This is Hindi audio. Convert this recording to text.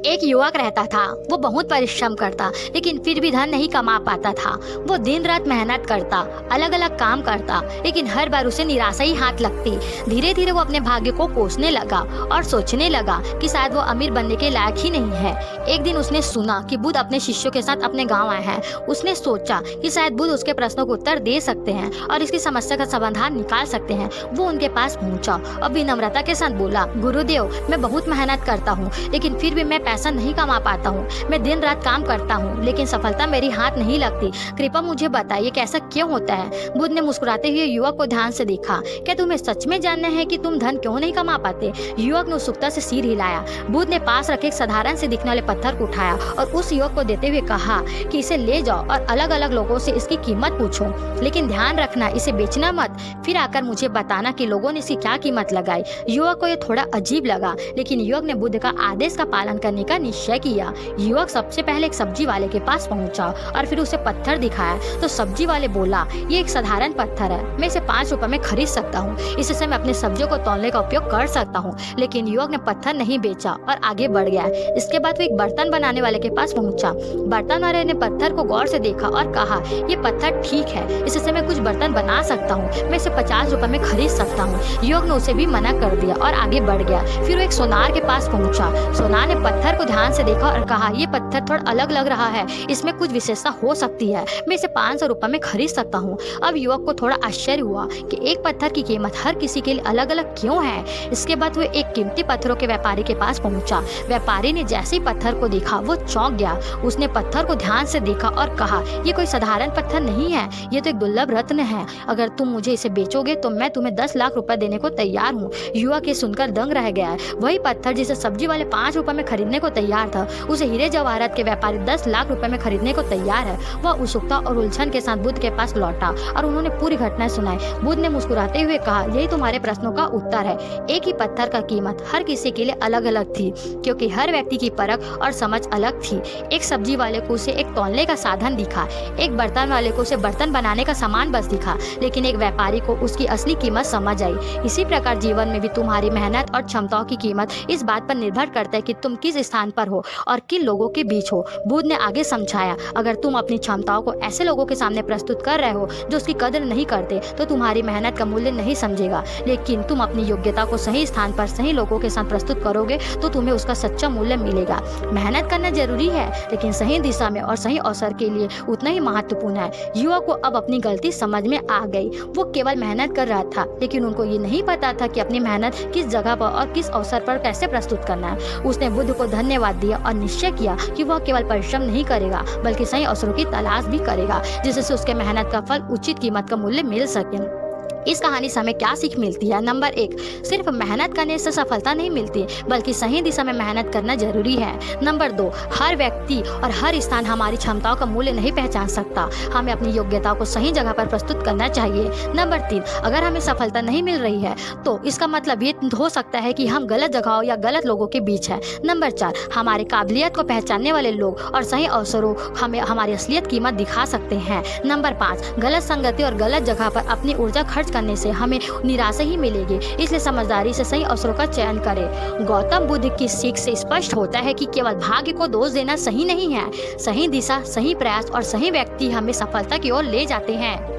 एक युवक रहता था। वो बहुत परिश्रम करता, लेकिन फिर भी धन नहीं कमा पाता था। वो दिन रात मेहनत करता, अलग अलग काम करता, लेकिन हर बार उसे निराशा ही हाथ लगती। धीरे धीरे वो अपने भाग्य को कोसने लगा और सोचने लगा कि शायद वो अमीर बनने के लायक ही नहीं है। एक दिन उसने सुना कि बुद्ध अपने शिष्यों के साथ अपने गाँव आए हैं। उसने सोचा कि शायद बुद्ध उसके प्रश्नों को उत्तर दे सकते हैं और इसकी समस्या का समाधान निकाल सकते हैं। वो उनके पास पहुंचा और विनम्रता के साथ बोला, गुरुदेव, मैं बहुत मेहनत करता हूँ, लेकिन फिर भी मैं पैसा नहीं कमा पाता हूँ। मैं दिन रात काम करता हूँ, लेकिन सफलता मेरी हाथ नहीं लगती। कृपया मुझे बताइए कि ऐसा क्यों होता है। बुद्ध ने मुस्कुराते हुए युवक को ध्यान से देखा। क्या तुम्हें सच में जानना है कि तुम धन क्यों नहीं कमा पाते? युवक ने उत्सुकता से सिर हिलाया। बुद्ध ने पास रखे एक साधारण से दिखने वाले पत्थर को उठाया और उस युवक को देते हुए कहा कि इसे ले जाओ और अलग अलग लोगों से इसकी कीमत पूछो, लेकिन ध्यान रखना इसे बेचना मत। फिर आकर मुझे बताना कि लोगों ने इसकी क्या कीमत लगाई। युवक को यह थोड़ा अजीब लगा, लेकिन युवक ने बुद्ध का आदेश का पालन करने का निश्चय किया। युवक सबसे पहले एक सब्जी वाले के पास पहुंचा और फिर उसे पत्थर दिखाया। तो सब्जी वाले बोला, ये एक साधारण पत्थर है, मैं इसे 5 रुपए में खरीद सकता हूँ। इससे मैं अपने सब्जियों को तौलने का उपयोग कर सकता हूँ। लेकिन युवक ने पत्थर नहीं बेचा और आगे बढ़ गया। इसके बाद वो एक बर्तन बनाने वाले के पास पहुंचा। बर्तन वाले ने पत्थर को गौर से देखा और कहा, ये पत्थर ठीक है, इससे मैं कुछ बर्तन बना सकता हूँ, मैं इसे 50 रुपए में खरीद सकता हूँ। युवक ने उसे भी मना कर दिया और आगे बढ़ गया। फिर वो एक सोनार के पास पहुंचा। सोनार ने पत्थर को ध्यान से देखा और कहा, ये पत्थर थोड़ा अलग लग रहा है, इसमें कुछ विशेषता हो सकती है, मैं इसे 500 रुपए में खरीद सकता हूँ। अब युवक को थोड़ा आश्चर्य हुआ कि एक पत्थर की कीमत हर किसी के लिए अलग अलग क्यों है। इसके बाद वो एक कीमती पत्थरों के व्यापारी के पास पहुंचा। व्यापारी ने जैसे ही पत्थर को देखा वो चौंक गया। उसने पत्थर को ध्यान से देखा और कहा, ये कोई साधारण पत्थर नहीं है, ये तो एक दुर्लभ रत्न है। अगर तुम मुझे इसे बेचोगे तो मैं तुम्हें 10 लाख रुपए देने को तैयार हूँ। युवक ये सुनकर दंग रह गया। वही पत्थर जिसे सब्जी वाले 5 रुपए में खरीदने को तैयार था, उसे हीरे जवाहरात के व्यापारी 10 लाख रुपए में खरीदने को तैयार है। वह उत्सुकता और उलझन के साथ बुद्ध के पास लौटा और उन्होंने पूरी घटना सुनाई। बुद्ध ने मुस्कुराते हुए कहा, यही तुम्हारे प्रश्नों का उत्तर है। एक ही पत्थर का कीमत हर किसी के लिए अलग अलग थी, क्योंकि हर व्यक्ति की परख और समझ अलग थी। एक सब्जी वाले को उसे एक तौलने का साधन दिखा, एक बर्तन वाले को उसे बर्तन बनाने का सामान बस दिखा, लेकिन एक व्यापारी को उसकी असली कीमत समझ आई। इसी प्रकार जीवन में भी तुम्हारी मेहनत और क्षमताओं की कीमत इस बात पर निर्भर करता है कि तुम किस स्थान पर हो और किन लोगों के बीच हो। बुद्ध ने आगे समझाया, अगर तुम अपनी क्षमताओं को ऐसे लोगों के सामने प्रस्तुत कर रहे हो जो उसकी कदर नहीं करते, तो तुम्हारी मेहनत का मूल्य नहीं समझेगा। लेकिन तुम अपनी योग्यता को सही स्थान पर सही लोगों के साथ प्रस्तुत करोगे तो तुम्हें उसका सच्चा मूल्य मिलेगा। मेहनत करना जरूरी है, लेकिन सही दिशा में और सही अवसर के लिए उतना ही महत्वपूर्ण है। युवक को अब अपनी गलती समझ में आ गई। वो केवल मेहनत कर रहा था, लेकिन उनको ये नहीं पता था कि अपनी मेहनत किस जगह पर और किस अवसर पर कैसे प्रस्तुत करना है। उसने बुद्ध को धन्यवाद दिया और निश्चय किया कि वह केवल परिश्रम नहीं करेगा, बल्कि सही अवसरों की तलाश भी करेगा, जिससे उसके मेहनत का फल उचित कीमत का मूल्य मिल सके। इस कहानी से हमें क्या सीख मिलती है? नंबर 1, सिर्फ मेहनत करने से सफलता नहीं मिलती, बल्कि सही दिशा में मेहनत करना जरूरी है। नंबर 2, हर व्यक्ति और हर स्थान हमारी क्षमताओं का मूल्य नहीं पहचान सकता। हमें अपनी योग्यताओं को सही जगह पर प्रस्तुत करना चाहिए। नंबर 3, अगर हमें सफलता नहीं मिल रही है तो इसका मतलब ये हो सकता है कि हम गलत जगहों या गलत लोगों के बीच है। नंबर 4, हमारे काबिलियत को पहचानने वाले लोग और सही अवसरों हमें हमारी असलियत कीमत दिखा सकते हैं। नंबर 5, गलत संगति और गलत जगह पर अपनी ऊर्जा खर्च करने से हमें निराशा ही मिलेगी, इसलिए समझदारी से सही अवसरों का चयन करें। गौतम बुद्ध की सीख से स्पष्ट होता है कि केवल भाग्य को दोष देना सही नहीं है। सही दिशा, सही प्रयास और सही व्यक्ति हमें सफलता की ओर ले जाते हैं।